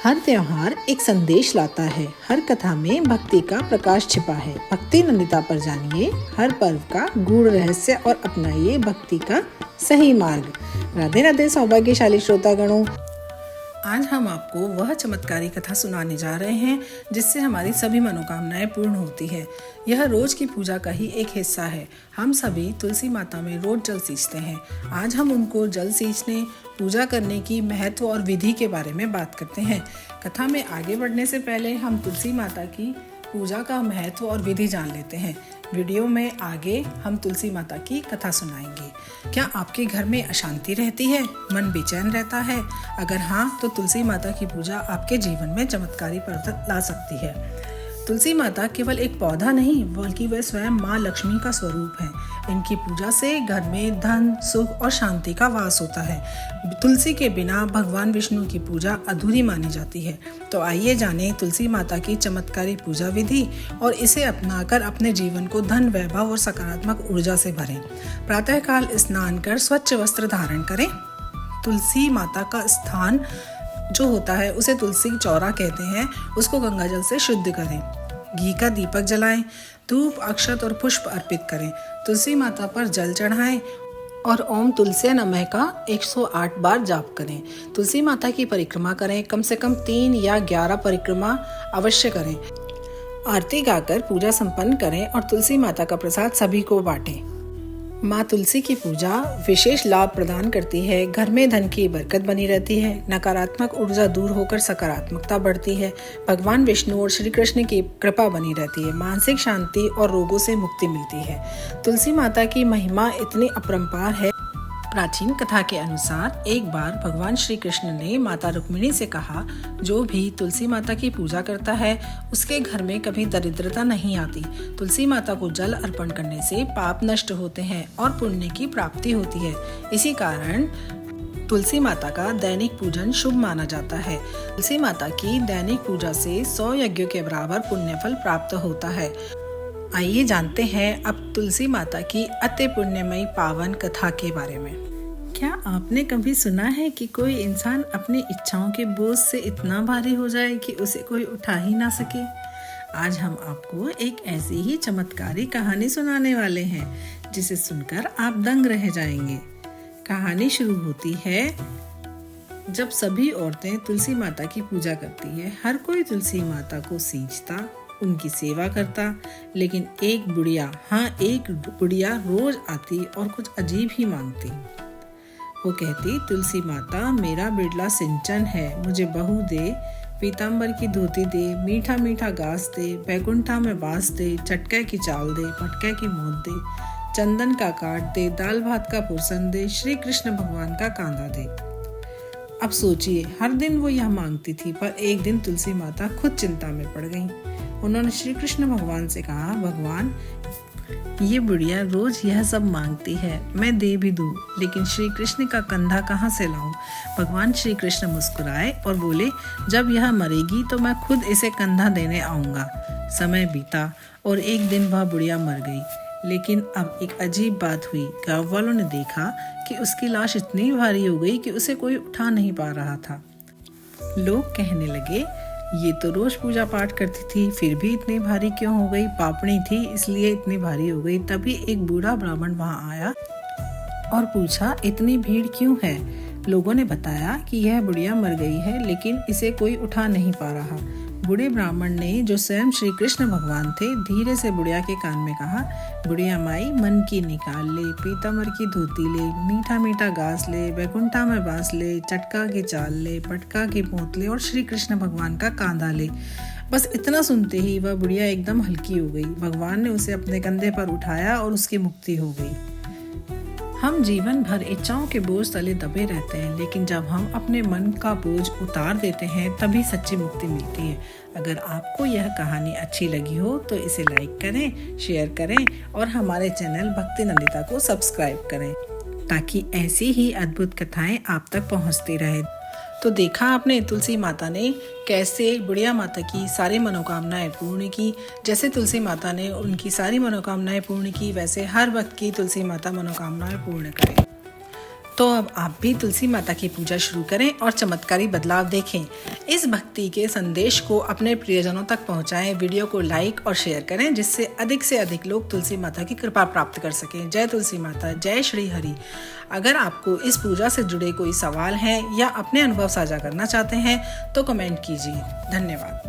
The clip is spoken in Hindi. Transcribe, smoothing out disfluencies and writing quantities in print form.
हर त्योहार एक संदेश लाता है। हर कथा में भक्ति का प्रकाश छिपा है। भक्ति नंदिता पर जानिए हर पर्व का गूढ़ रहस्य और अपनाइए भक्ति का सही मार्ग। राधे राधे सौभाग्यशाली श्रोतागणों, आज हम आपको वह चमत्कारी कथा सुनाने जा रहे हैं जिससे हमारी सभी मनोकामनाएं पूर्ण होती है। यह रोज की पूजा का ही एक हिस्सा है। हम सभी तुलसी माता में रोज जल सींचते हैं। आज हम उनको जल सींचने, पूजा करने की महत्व और विधि के बारे में बात करते हैं। कथा में आगे बढ़ने से पहले हम तुलसी माता की पूजा का महत्व और विधि जान लेते हैं। वीडियो में आगे हम तुलसी माता की कथा सुनाएंगे। क्या आपके घर में अशांति रहती है, मन बेचैन रहता है? अगर हाँ, तो तुलसी माता की पूजा आपके जीवन में चमत्कारी परिवर्तन ला सकती है। तुलसी माता केवल एक पौधा नहीं, बल्कि वह स्वयं माँ लक्ष्मी का स्वरूप है। इनकी पूजा से घर में धन, सुख और शांति का वास होता है। तुलसी के बिना भगवान विष्णु की पूजा अधूरी मानी जाती है। तो आइए जानें तुलसी माता की चमत्कारी पूजा विधि और इसे अपनाकर अपने जीवन को धन, वैभव और सकारात्मक ऊर्जा से भरें। प्रातःकाल स्नान कर स्वच्छ वस्त्र धारण करें। तुलसी माता का स्थान जो होता है उसे तुलसी चौरा कहते हैं। उसको गंगाजल से शुद्ध करें। घी का दीपक जलाएं। धूप, अक्षत और पुष्प अर्पित करें। तुलसी माता पर जल चढ़ाएं और ओम तुलसी नमः का 108 बार जाप करें। तुलसी माता की परिक्रमा करें। कम से कम 3 या 11 परिक्रमा अवश्य करें। आरती गाकर पूजा संपन्न करें और तुलसी माता का प्रसाद सभी को बांटें। माँ तुलसी की पूजा विशेष लाभ प्रदान करती है। घर में धन की बरकत बनी रहती है। नकारात्मक ऊर्जा दूर होकर सकारात्मकता बढ़ती है। भगवान विष्णु और श्री कृष्ण की कृपा बनी रहती है। मानसिक शांति और रोगों से मुक्ति मिलती है। तुलसी माता की महिमा इतनी अपरंपार है। प्राचीन कथा के अनुसार एक बार भगवान श्री कृष्ण ने माता रुक्मिणी से कहा, जो भी तुलसी माता की पूजा करता है उसके घर में कभी दरिद्रता नहीं आती। तुलसी माता को जल अर्पण करने से पाप नष्ट होते हैं और पुण्य की प्राप्ति होती है। इसी कारण तुलसी माता का दैनिक पूजन शुभ माना जाता है। तुलसी माता की दैनिक पूजा से 100 यज्ञों के बराबर पुण्यफल प्राप्त होता है। आइए जानते हैं अब तुलसी माता की अति पुण्यमयी पावन कथा के बारे में। क्या आपने कभी सुना है कि कोई इंसान अपनी इच्छाओं के बोझ से इतना भारी हो जाए कि उसे कोई उठा ही ना सके? आज हम आपको एक ऐसी ही चमत्कारी कहानी सुनाने वाले हैं जिसे सुनकर आप दंग रह जाएंगे। कहानी शुरू होती है जब सभी औरतें तुलसी माता की पूजा करती है। हर कोई तुलसी माता को सींचता, उनकी सेवा करता, लेकिन एक बुढ़िया रोज आती और कुछ अजीब ही मांगती। वो कहती, तुलसी माता मेरा बिरला सिंचन है, मुझे बहू दे, पीताम्बर की धोती दे, मीठा मीठा घास दे, बैकुंठा में बांस दे, चटके की चाल दे, पटके की मोद दे, चंदन का काट दे, दाल भात का पुरसन दे, श्री कृष्ण भगवान का कांधा दे। अब सोचिए, हर दिन वो यह मांगती थी, पर एक दिन तुलसी माता खुद चिंता में पड़ गईं। उन्होंने श्री कृष्ण भगवान से कहा, भगवान ये बुढ़िया रोज यह सब मांगती है, मैं दे भी दूं, लेकिन श्री कृष्ण का कंधा कहाँ से लाऊं? भगवान श्री कृष्ण मुस्कुराए और बोले, जब यह मरेगी तो मैं खुद इसे कंधा देने आऊंगा। समय बीता और एक दिन वह बुढ़िया मर गई। लेकिन अब एक अजीब बात हुई। गाँव वालों ने देखा कि उसकी लाश इतनी भारी हो गई कि उसे कोई उठा नहीं पा रहा था। लोग कहने लगे, ये तो रोज पूजा पाठ करती थी, फिर भी इतनी भारी क्यों हो गई? पापणी थी इसलिए इतनी भारी हो गई। तभी एक बूढ़ा ब्राह्मण वहां आया और पूछा, इतनी भीड़ क्यों है? लोगों ने बताया कि यह बुढ़िया मर गई है, लेकिन इसे कोई उठा नहीं पा रहा। बूढ़े ब्राह्मण ने, जो स्वयं श्री कृष्ण भगवान थे, धीरे से बुढ़िया के कान में कहा, बुढ़िया माई मन की निकाल ले, पीताम्बर की धोती ले, मीठा मीठा घास ले, बैकुंठा में बांस ले, चटका की चाल ले, पटका की पोंत ले और श्री कृष्ण भगवान का कांधा ले। बस इतना सुनते ही वह बुढ़िया एकदम हल्की हो गई। भगवान ने उसे अपने कंधे पर उठाया और उसकी मुक्ति हो गई। हम जीवन भर इच्छाओं के बोझ तले दबे रहते हैं, लेकिन जब हम अपने मन का बोझ उतार देते हैं तभी सच्ची मुक्ति मिलती है। अगर आपको यह कहानी अच्छी लगी हो तो इसे लाइक करें, शेयर करें और हमारे चैनल भक्ति नंदिता को सब्सक्राइब करें ताकि ऐसी ही अद्भुत कथाएं आप तक पहुंचती रहे। तो देखा आपने तुलसी माता ने कैसे बुढ़िया माता की सारी मनोकामनाएं पूर्ण की। जैसे तुलसी माता ने उनकी सारी मनोकामनाएं पूर्ण की, वैसे हर वक्त की तुलसी माता मनोकामनाएं पूर्ण करे। तो अब आप भी तुलसी माता की पूजा शुरू करें और चमत्कारी बदलाव देखें। इस भक्ति के संदेश को अपने प्रियजनों तक पहुंचाएं। वीडियो को लाइक और शेयर करें जिससे अधिक लोग तुलसी माता की कृपा प्राप्त कर सकें। जय तुलसी माता, जय श्री हरि। अगर आपको इस पूजा से जुड़े कोई सवाल हैं या अपने अनुभव साझा करना चाहते हैं तो कमेंट कीजिए। धन्यवाद।